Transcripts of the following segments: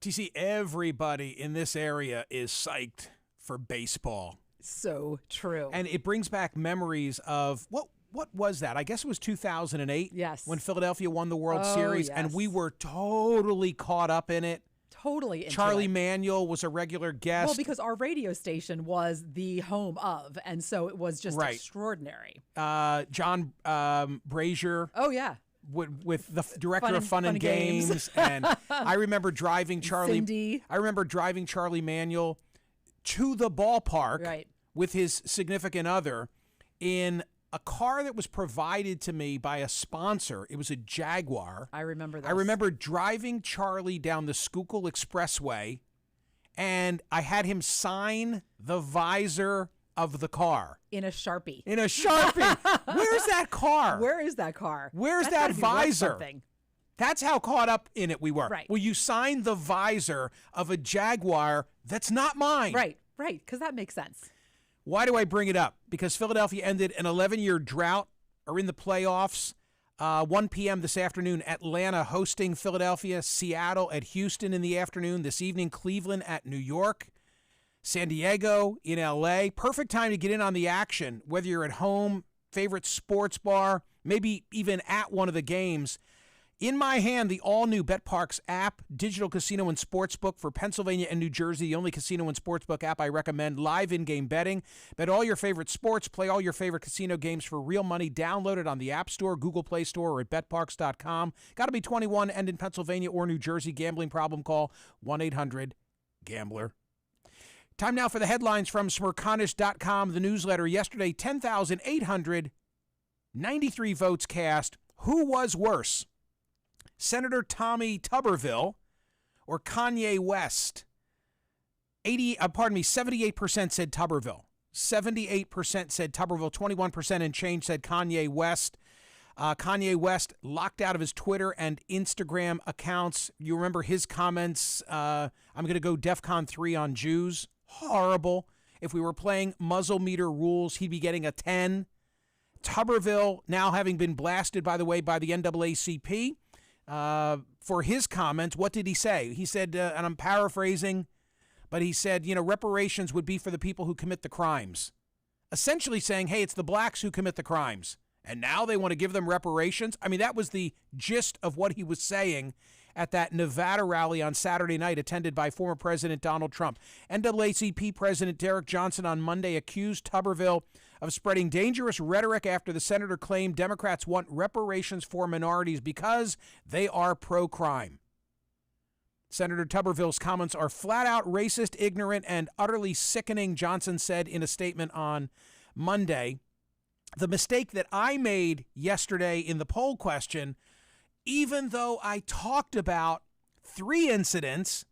TC, everybody in this area is psyched for baseball. So true. And it brings back memories of what was that? I guess it was 2008. Yes. When Philadelphia won the World Series, yes. and we were totally caught up in it. Totally into Charlie it. Manuel was a regular guest. Well, because our radio station was the home of, and so it was just extraordinary. John Brazier. Oh, yeah. With the director of Fun and Games. And I remember driving Charlie. I remember driving Charlie Manuel to the ballpark with his significant other in a car that was provided to me by a sponsor. It was a Jaguar. I remember that. I remember driving Charlie down the Schuylkill Expressway, and I had him sign the visor of the car. In a Sharpie. Where's that car? Where is that car? Where's that visor? That's how caught up in it we were. Right. Well, you signed the visor of a Jaguar that's not mine. Right, because that makes sense. Why do I bring it up? Because Philadelphia ended an 11-year drought, are in the playoffs. 1 p.m. this afternoon, Atlanta hosting Philadelphia, Seattle at Houston in the afternoon. This evening, Cleveland at New York, San Diego in L.A. Perfect time to get in on the action, whether you're at home, favorite sports bar, maybe even at one of the games. In my hand, the all-new BetParx app, digital casino and sportsbook for Pennsylvania and New Jersey, the only casino and sportsbook app I recommend, live in-game betting. Bet all your favorite sports, play all your favorite casino games for real money. Download it on the App Store, Google Play Store, or at betparx.com. Got to be 21 and in Pennsylvania or New Jersey. Gambling problem, call 1-800-GAMBLER. Time now for the headlines from Smerconish.com, the newsletter. Yesterday, 10,893 votes cast. Who was worse? Senator Tommy Tuberville or Kanye West? 78% said Tuberville. 78% said Tuberville. 21% and change said Kanye West. Kanye West locked out of his Twitter and Instagram accounts. You remember his comments, I'm going to go DEFCON 3 on Jews. Horrible. If we were playing muzzle meter rules, he'd be getting a 10. Tuberville, now having been blasted, by the way, by the NAACP, for his comments, what did he say? He said, and I'm paraphrasing, but he said, reparations would be for the people who commit the crimes. Essentially saying, hey, it's the blacks who commit the crimes. And now they want to give them reparations? I mean, that was the gist of what he was saying at that Nevada rally on Saturday night attended by former President Donald Trump. NAACP President Derek Johnson on Monday accused Tuberville of spreading dangerous rhetoric after the senator claimed Democrats want reparations for minorities because they are pro-crime. Senator Tuberville's comments are flat out racist, ignorant, and utterly sickening, Johnson said in a statement on Monday. The mistake that I made yesterday in the poll question, even though I talked about 3 incidents,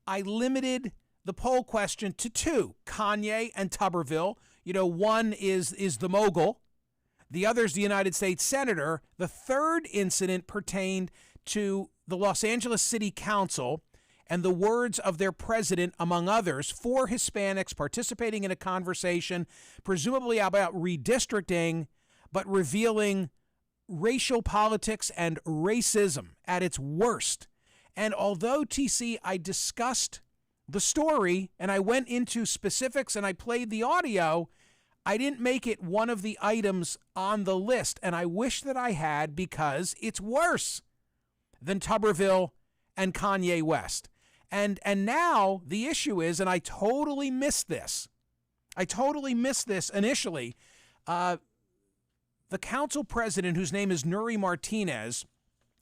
I limited the poll question to 2, Kanye and Tuberville. One is the mogul. The other is the United States Senator. The third incident pertained to the Los Angeles City Council and the words of their president, among others, 4 Hispanics participating in a conversation, presumably about redistricting, but revealing racial politics and racism at its worst. And although, TC, I discussed the story and I went into specifics and I played the audio, I didn't make it one of the items on the list. And I wish that I had, because it's worse than Tuberville and Kanye West. And now the issue is, and I totally missed this initially, the council president, whose name is Nuri Martinez,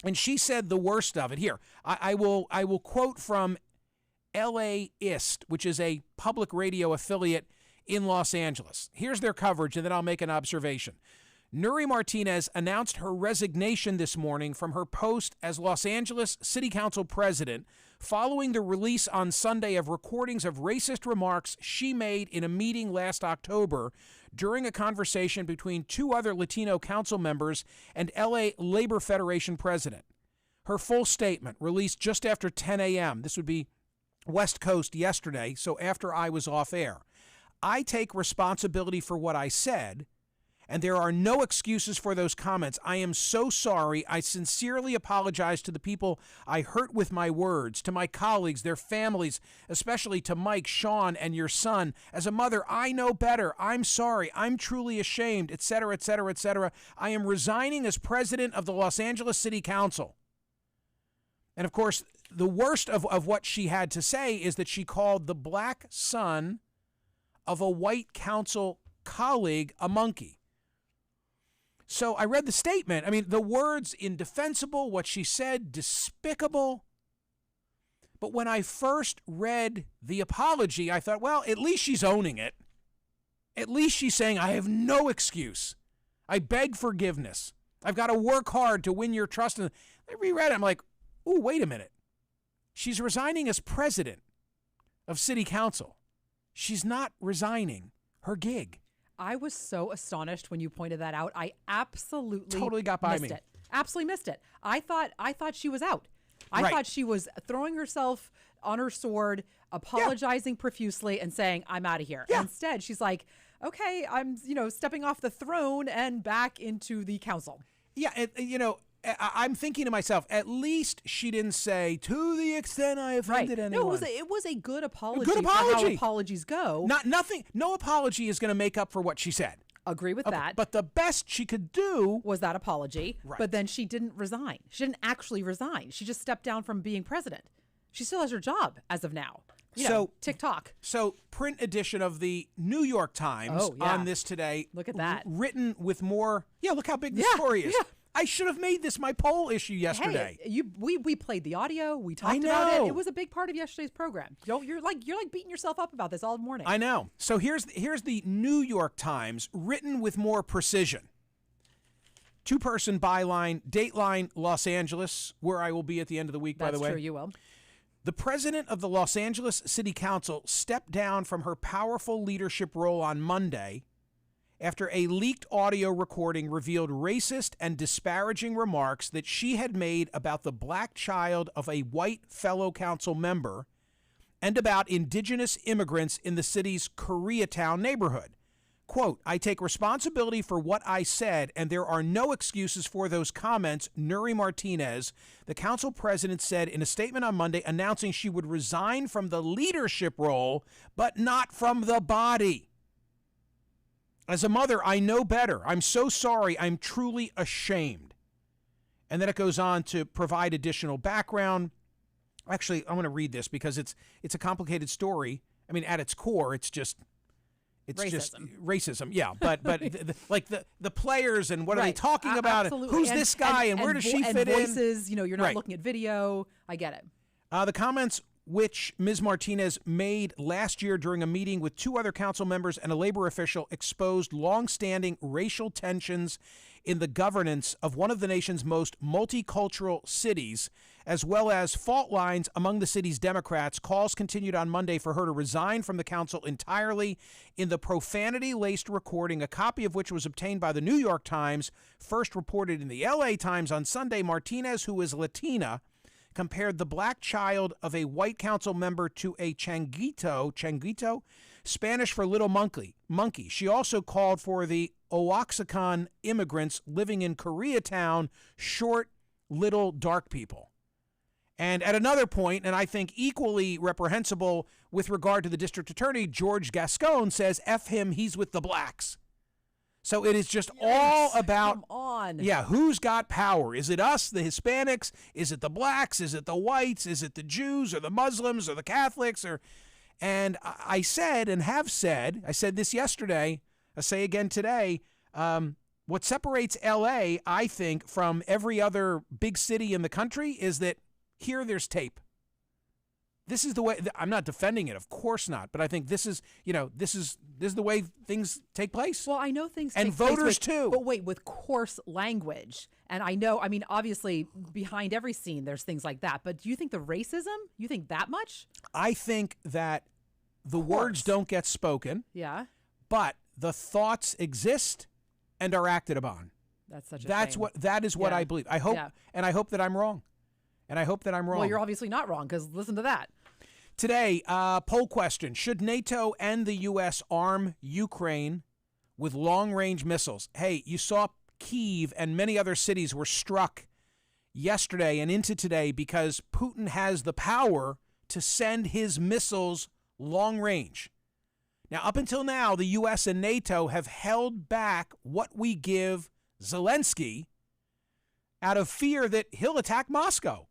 and she said the worst of it. Here, I will quote from LAist, which is a public radio affiliate in Los Angeles. Here's their coverage, and then I'll make an observation. Nuri Martinez announced her resignation this morning from her post as Los Angeles City Council president following the release on Sunday of recordings of racist remarks she made in a meeting last October during a conversation between 2 other Latino council members and LA Labor Federation president. Her full statement, released just after 10 a.m., this would be West Coast yesterday, so after I was off air. I take responsibility for what I said, and there are no excuses for those comments. I am so sorry. I sincerely apologize to the people I hurt with my words, to my colleagues, their families, especially to Mike, Sean, and your son. As a mother, I know better. I'm sorry. I'm truly ashamed, etc., etc., etc. I am resigning as president of the Los Angeles City Council. And, of course, the worst of what she had to say is that she called the black son of a white council colleague a monkey. So I read the statement. I mean, the words indefensible, what she said, despicable. But when I first read the apology, I thought, well, at least she's owning it. At least she's saying, I have no excuse. I beg forgiveness. I've got to work hard to win your trust. And I reread it. I'm like, ooh, wait a minute. She's resigning as president of city council. She's not resigning her gig. I was so astonished when you pointed that out. I absolutely totally got by missed me. it. Absolutely missed it. I thought she was out. I thought she was throwing herself on her sword, apologizing profusely, and saying, "I'm out of here." Yeah. Instead, she's like, "Okay, I'm stepping off the throne and back into the council." Yeah, I'm thinking to myself, at least she didn't say, to the extent I offended anyone. No, it was a good apology. A good apology. For how apologies go. No apology is going to make up for what she said. Agree with that. But the best she could do was that apology. Right. But then she didn't resign. She didn't actually resign. She just stepped down from being president. She still has her job as of now. TikTok. So print edition of the New York Times on this today. Look at that. Written with more. Yeah, look how big the story is. Yeah. I should have made this my poll issue yesterday. Hey, we played the audio. We talked about it. It was a big part of yesterday's program. You're like beating yourself up about this all morning. I know. So here's the New York Times, written with more precision. Two-person byline, Dateline, Los Angeles, where I will be at the end of the week, by the way. That's true, you will. The president of the Los Angeles City Council stepped down from her powerful leadership role on Monday after a leaked audio recording revealed racist and disparaging remarks that she had made about the black child of a white fellow council member and about indigenous immigrants in the city's Koreatown neighborhood. Quote, I take responsibility for what I said, and there are no excuses for those comments, Nuri Martinez, the council president, said in a statement on Monday announcing she would resign from the leadership role, but not from the body. As a mother, I know better. I'm so sorry. I'm truly ashamed. And then it goes on to provide additional background. Actually, I'm going to read this because it's a complicated story. I mean, at its core, it's racism. just racism. Yeah, but the players and what are they talking about? Absolutely. Who's this guy and where does she fit in? Voices, you're not looking at video. I get it. The comments which Ms. Martinez made last year during a meeting with two other council members and a labor official exposed longstanding racial tensions in the governance of one of the nation's most multicultural cities, as well as fault lines among the city's Democrats. Calls continued on Monday for her to resign from the council entirely. In the profanity-laced recording, a copy of which was obtained by the New York Times, first reported in the LA Times on Sunday, Martinez, who is Latina, compared the black child of a white council member to a changuito, Spanish for little monkey. She also called for the Oaxacan immigrants living in Koreatown short, little, dark people. And at another point, and I think equally reprehensible with regard to the district attorney, George Gascon says, F him, he's with the blacks. So it is just all about, come on. Yeah, who's got power? Is it us, the Hispanics? Is it the blacks? Is it the whites? Is it the Jews or the Muslims or the Catholics? And I said and have said, I said this yesterday, I say again today, what separates L.A., I think, from every other big city in the country is that here there's tape. This is the way. I'm not defending it, of course not, but I think this is the way things take place. Well, I know things and take voters place too. But wait, with coarse language, and I mean, obviously, behind every scene, there's things like that. But do you think the racism? You think that much? I think that the words don't get spoken. Yeah. But the thoughts exist and are acted upon. That's such a shame. That is what I believe. I hope, and I hope that I'm wrong. Well, you're obviously not wrong, because listen to that. Today, poll question. Should NATO and the U.S. arm Ukraine with long-range missiles. Hey, you saw Kyiv and many other cities were struck yesterday and into today because Putin has the power to send his missiles long-range. Now, up until now, the U.S. and NATO have held back what we give Zelensky out of fear that he'll attack Moscow.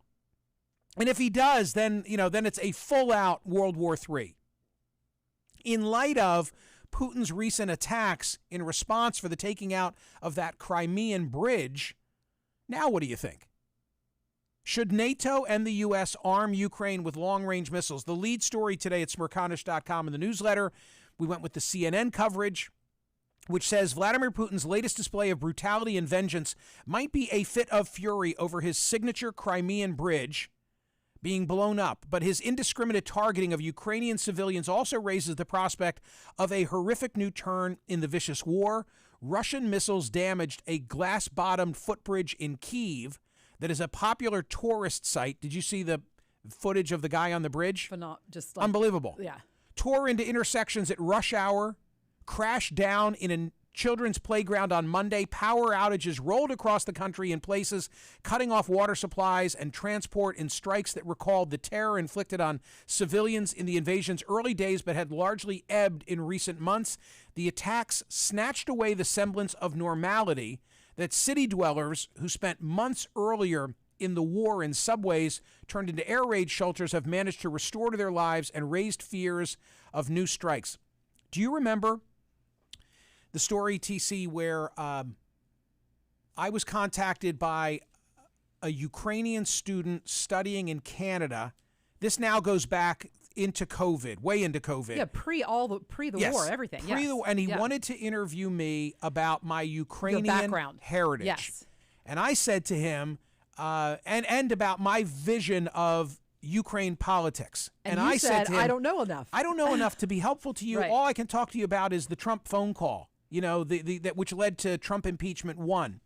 And if he does, then it's a full-out World War III. In light of Putin's recent attacks in response for the taking out of that Crimean bridge, now what do you think? Should NATO and the U.S. arm Ukraine with long-range missiles? The lead story today at Smerconish.com in the newsletter, we went with the CNN coverage, which says Vladimir Putin's latest display of brutality and vengeance might be a fit of fury over his signature Crimean bridge being blown up, but his indiscriminate targeting of Ukrainian civilians also raises the prospect of a horrific new turn in the vicious war. Russian missiles damaged a glass-bottomed footbridge in Kyiv that is a popular tourist site. Did you see the footage of the guy on the bridge? Just unbelievable. Yeah. Tore into intersections at rush hour, crashed down in a children's playground on Monday. Power outages rolled across the country in places, cutting off water supplies and transport in strikes that recalled the terror inflicted on civilians in the invasion's early days but had largely ebbed in recent months. The attacks snatched away the semblance of normality that city dwellers who spent months earlier in the war in subways turned into air raid shelters have managed to restore to their lives and raised fears of new strikes. Do you remember the story, TC, where I was contacted by a Ukrainian student studying in Canada? This now goes back into COVID, way into COVID. Yeah, pre the Yes, war, everything. And he wanted to interview me about my Ukrainian background. heritage. Yes. And I said to him, and about my vision of Ukraine politics. And I said to him, I don't know enough. I don't know enough to be helpful to you. Right. All I can talk to you about is the Trump phone call, that which led to Trump impeachment 1.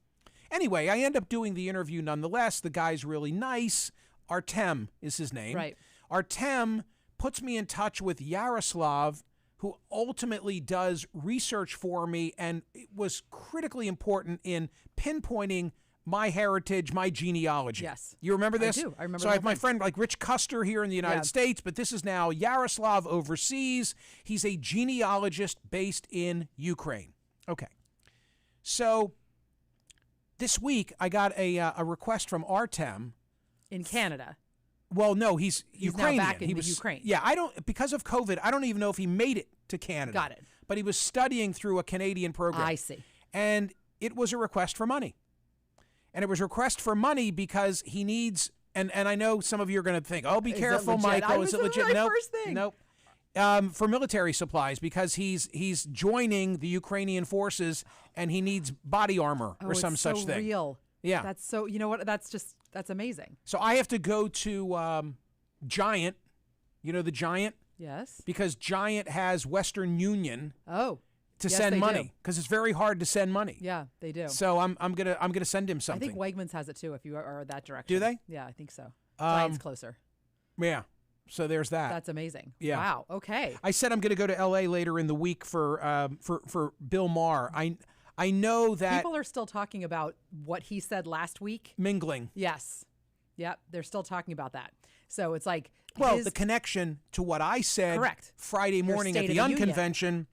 Anyway, I end up doing the interview nonetheless. The guy's really nice. Artem is his name. Right. Artem puts me in touch with Yaroslav, who ultimately does research for me and was critically important in pinpointing my heritage, my genealogy. Yes. You remember this? I do. I remember So I have my friend like Rich Custer here in the United States, but this is now Yaroslav overseas. He's a genealogist based in Ukraine. Okay. So this week I got a request from Artem. In Canada. Well, no, he's Ukrainian. Now back in Ukraine. Yeah, because of COVID, I don't even know if he made it to Canada. Got it. But he was studying through a Canadian program. I see. And it was a request for money. And it was a request for money because he needs, and I know some of you are going to think, oh, be careful, Michael. Is it legit? Nope. First thing. Nope. For military supplies because he's joining the Ukrainian forces and he needs body armor or some such thing. Real. Yeah. That's so, you know what? That's amazing. So I have to go to Giant. You know the Giant? Yes. Because Giant has Western Union to yes, send money because it's very hard to send money. Yeah, they do. So I'm gonna send him something. I think Wegmans has it too if you are that direction. Do they? Yeah, I think so. Giant's closer. Yeah. So there's that. That's amazing. Yeah. Wow. Okay. I said I'm going to go to L.A. later in the week for Bill Maher. I know that people are still talking about what he said last week. Mingling. Yes. Yep. They're still talking about that. So it's like the connection to what I said Friday morning at the Unconvention,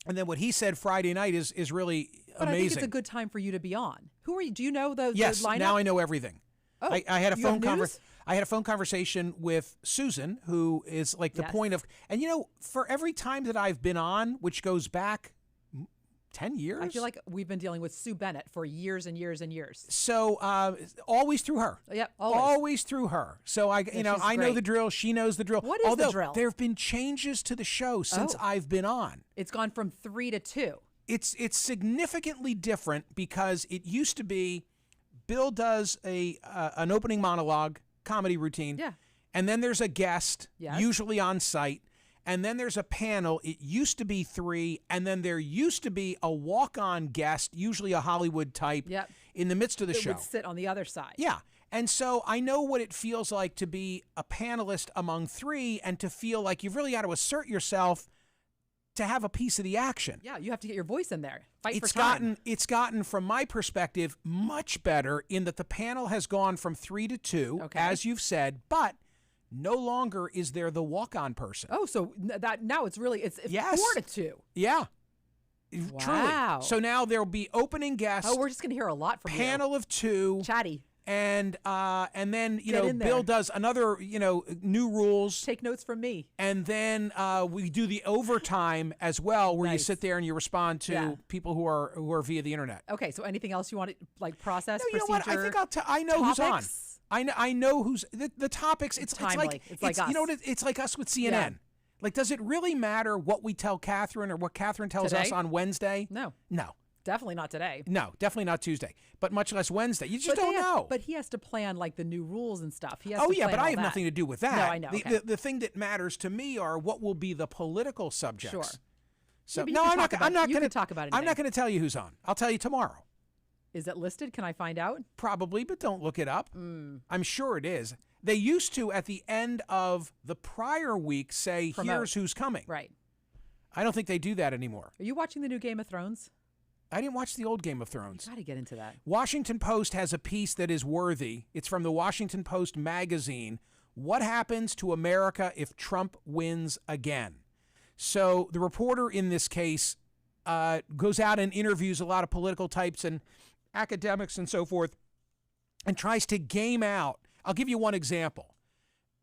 and then what he said Friday night is really but amazing. I think it's a good time for you to be on. Who are you? Do you know the Yes. lineup? Now I know everything. Oh, I had a you phone have news? I had a phone conversation with Susan, who is like the point of, and for every time that I've been on, which goes back 10 years. I feel like we've been dealing with Sue Bennett for years and years and years. So always through her. Yep, always through her. So I know the drill. She knows the drill. What is the drill? There have been changes to the show since I've been on. It's gone from 3 to 2. It's significantly different because it used to be Bill does an opening monologue, comedy routine. Yeah. And then there's a guest, usually on site. And then there's a panel. It used to be 3. And then there used to be a walk-on guest, usually a Hollywood type, in the midst of the show. Would sit on the other side. Yeah. And so I know what it feels like to be a panelist among 3 and to feel like you've really got to assert yourself to have a piece of the action. Yeah, you have to get your voice in there. Fight for It's time. gotten, from my perspective, much better in that the panel has gone from 3 to 2, as you've said, but no longer is there the walk-on person. Oh, so that now it's really it's Yes. 4 to 2. Yeah. Wow. Truly. So now there'll be opening guests. Oh, we're just going to hear a lot from panel of 2. you. Chatty. And then, Get in there. Bill does another, new rules. Take notes from me. And then we do the overtime as well, where you Nice. sit there and you respond to Yeah. people who are via the internet. Okay, so anything else you want to like process? No, you know procedure, what? I think I know who's on. topics? I know who's the topics. It's timely. like It's like us. You know what? It's like us with CNN. Yeah. Like, does it really matter what we tell Catherine or what Catherine tells Today? us on Wednesday? No, No. definitely not today. No, definitely not Tuesday, but much less Wednesday. You just But don't know. But he has to plan like the new rules and stuff. He has Oh, to yeah, plan but I all have that. nothing to do with that. No, I know. Okay. The thing that matters to me are what will be the political subjects. Sure. So Yeah, but you no, can I'm not. talk about I'm not it. You going can talk about it I'm not today. going to tell you who's on. I'll tell you tomorrow, Is it listed? Can I find out? probably, but don't look it up. I'm sure it is. They used to at the end of the prior week say, Promote. "Here's who's coming." Right. I don't think they do that anymore. Are you watching the new Game of Thrones? I didn't watch the old Game of Thrones. Got to get into that. Washington Post has a piece that is worthy. It's from the Washington Post magazine. What happens to America if Trump wins again? So the reporter in this case goes out and interviews a lot of political types and academics and so forth and tries to game out. I'll give you one example.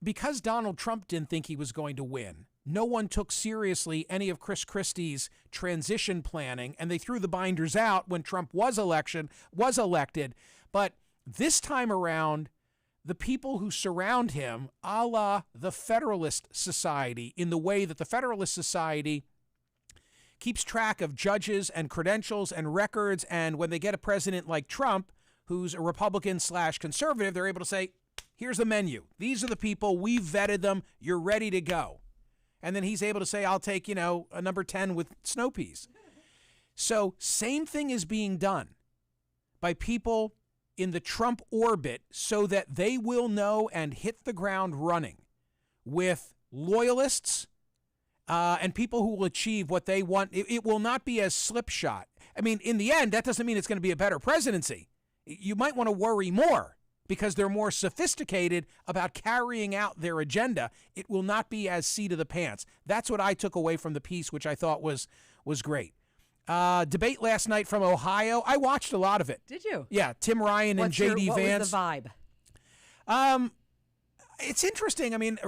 Because Donald Trump didn't think he was going to win, no one took seriously any of Chris Christie's transition planning, and they threw the binders out when Trump was elected. But this time around, the people who surround him, a la the Federalist Society, in the way that the Federalist Society keeps track of judges and credentials and records, and when they get a president like Trump, who's a Republican/conservative, they're able to say, here's the menu. These are the people. We've vetted them. You're ready to go. And then he's able to say, I'll take, a number 10 with snow peas. So same thing is being done by people in the Trump orbit so that they will know and hit the ground running with loyalists and people who will achieve what they want. It will not be as slipshod. I mean, in the end, that doesn't mean it's going to be a better presidency. You might want to worry more because they're more sophisticated about carrying out their agenda. It will not be as seat of the pants. That's what I took away from the piece, which I thought was great. Debate last night from Ohio. I watched a lot of it. Did you? Yeah, Tim Ryan and J.D. Vance. What was the vibe? It's interesting. I mean,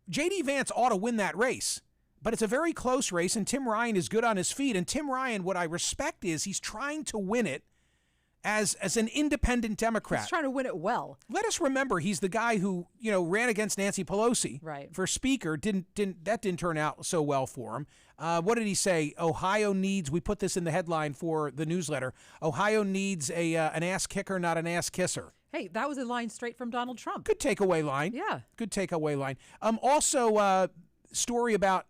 J.D. Vance ought to win that race, but it's a very close race, and Tim Ryan is good on his feet. And Tim Ryan, what I respect is he's trying to win it as an independent Democrat. He's trying to win it well. Let us remember he's the guy who, ran against Nancy Pelosi for speaker. That didn't turn out so well for him. What did he say? Ohio needs, we put this in the headline for the newsletter, Ohio needs an ass kicker, not an ass kisser. Hey, that was a line straight from Donald Trump. Good takeaway line. Yeah. Good takeaway line. Also, story about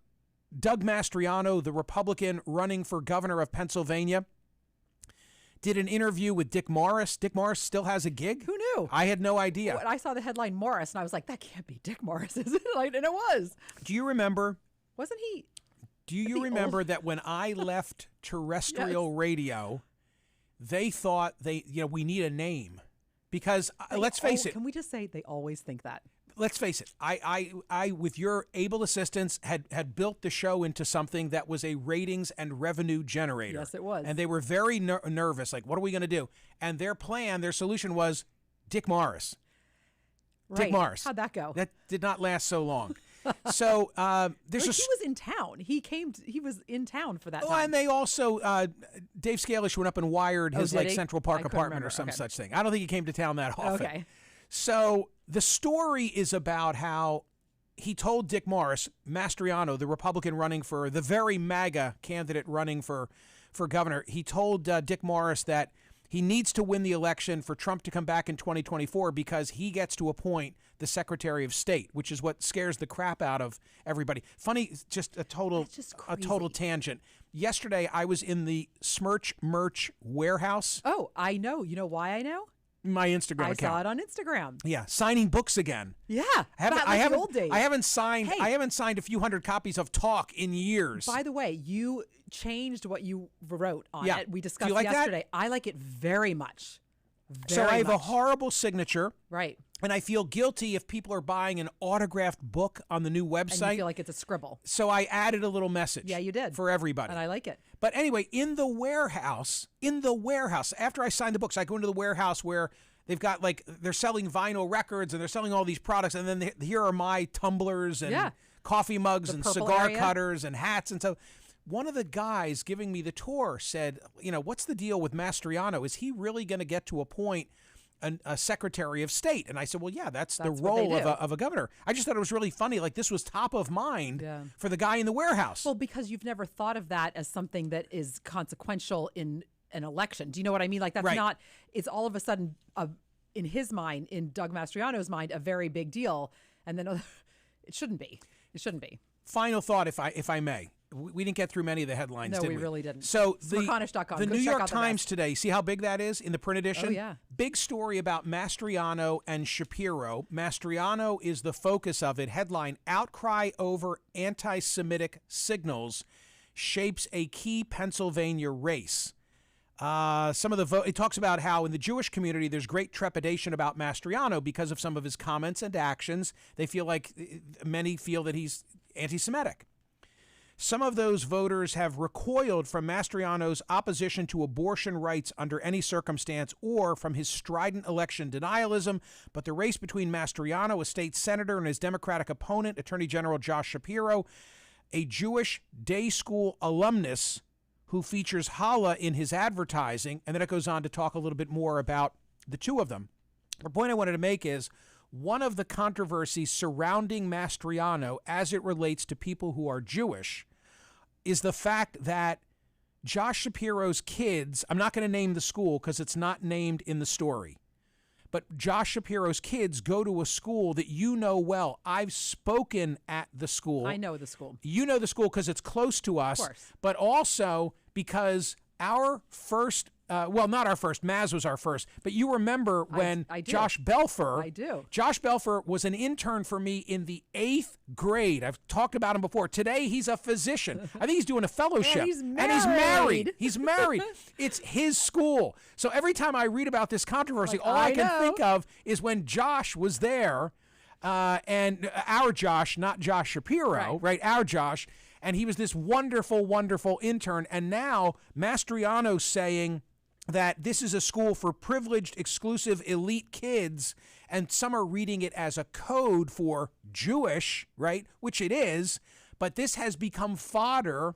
Doug Mastriano, the Republican running for governor of Pennsylvania, did an interview with Dick Morris. Dick Morris still has a gig? Who knew? I had no idea. I saw the headline Morris, and I was like, that can't be Dick Morris, is it? And it was. Do you remember? Wasn't he? Do you remember that when I left terrestrial radio, they thought we need a name? Because let's face it. Can we just say they always think that? Let's face it. I with your able assistance, had built the show into something that was a ratings and revenue generator. Yes, it was. And they were very nervous. Like, what are we going to do? And their solution was Dick Morris. Right. Dick Morris. How'd that go? That did not last so long. So there's he was in town. He was in town for that time. Oh, and they also Dave Scalish went up and wired his did he? Central Park I couldn't apartment remember. or some Okay. such thing. I don't think he came to town that often. Okay. So the story is about how he told Dick Morris, Mastriano, the Republican running for the very MAGA candidate running for governor, he told Dick Morris that he needs to win the election for Trump to come back in 2024 because he gets to appoint the Secretary of State, which is what scares the crap out of everybody. Funny, just a total tangent. Yesterday, I was in the Smerch merch warehouse. Oh, I know. You know why I know? my Instagram account. I saw it on Instagram. Yeah, signing books again. Yeah, I haven't, the old days. I haven't signed a few hundred copies of Talk in years. By the way, you changed what you wrote on it. We discussed like yesterday. that? I like it very much. So I have a horrible signature. Right. And I feel guilty if people are buying an autographed book on the new website. And you feel like it's a scribble. So I added a little message. Yeah, you did. For everybody. And I like it. But anyway, in the warehouse, after I signed the books, I go into the warehouse where they've got they're selling vinyl records and they're selling all these products. And then here are my tumblers and coffee mugs and cigar cutters and hats. And so one of the guys giving me the tour said, what's the deal with Mastriano? Is he really going to get to a point, a Secretary of State? And I said, well, yeah, that's the role of a governor. I just thought it was really funny. This was top of mind for the guy in the warehouse. Well, because you've never thought of that as something that is consequential in an election. Do you know what I mean? That's not, it's all of a sudden, in his mind, in Doug Mastriano's mind, a very big deal. And then it shouldn't be. It shouldn't be. Final thought, if I may. We didn't get through many of the headlines, did we? No, we really didn't. So Smerconish.com. The New York Times today, see how big that is in the print edition? Oh, yeah. Big story about Mastriano and Shapiro. Mastriano is the focus of it. Headline, outcry over anti-Semitic signals shapes a key Pennsylvania race. Some of the vote, it talks about how in the Jewish community there's great trepidation about Mastriano because of some of his comments and actions. Many feel that he's anti-Semitic. Some of those voters have recoiled from Mastriano's opposition to abortion rights under any circumstance or from his strident election denialism, but the race between Mastriano, a state senator, and his Democratic opponent, Attorney General Josh Shapiro, a Jewish day school alumnus who features challah in his advertising, and then it goes on to talk a little bit more about the two of them. The point I wanted to make is one of the controversies surrounding Mastriano as it relates to people who are Jewish is the fact that Josh Shapiro's kids, I'm not going to name the school because it's not named in the story, but Josh Shapiro's kids go to a school that you know well. I've spoken at the school. I know the school. You know the school because it's close to us, of course. But also because our first not our first. Maz was our first. But you remember when Josh Belfer. I do. Josh Belfer was an intern for me in the 8th grade. I've talked about him before. Today, he's a physician. I think he's doing a fellowship. And he's married. And he's married. He's married. It's his school. So every time I read about this controversy, all I can think of is when Josh was there, and our Josh, not Josh Shapiro, right? Our Josh. And he was this wonderful, wonderful intern. And now Mastriano's saying that this is a school for privileged, exclusive, elite kids, and some are reading it as a code for Jewish, right, which it is, but this has become fodder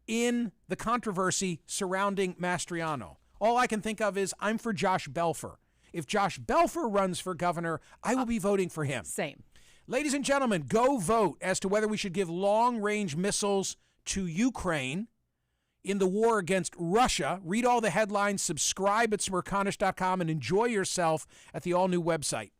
in the controversy surrounding Mastriano. All I can think of is I'm for Josh Belfer. If Josh Belfer runs for governor, I will be voting for him. Same. Ladies and gentlemen, go vote as to whether we should give long-range missiles to Ukraine in the war against Russia. Read all the headlines, subscribe at Smerconish.com, and enjoy yourself at the all-new website.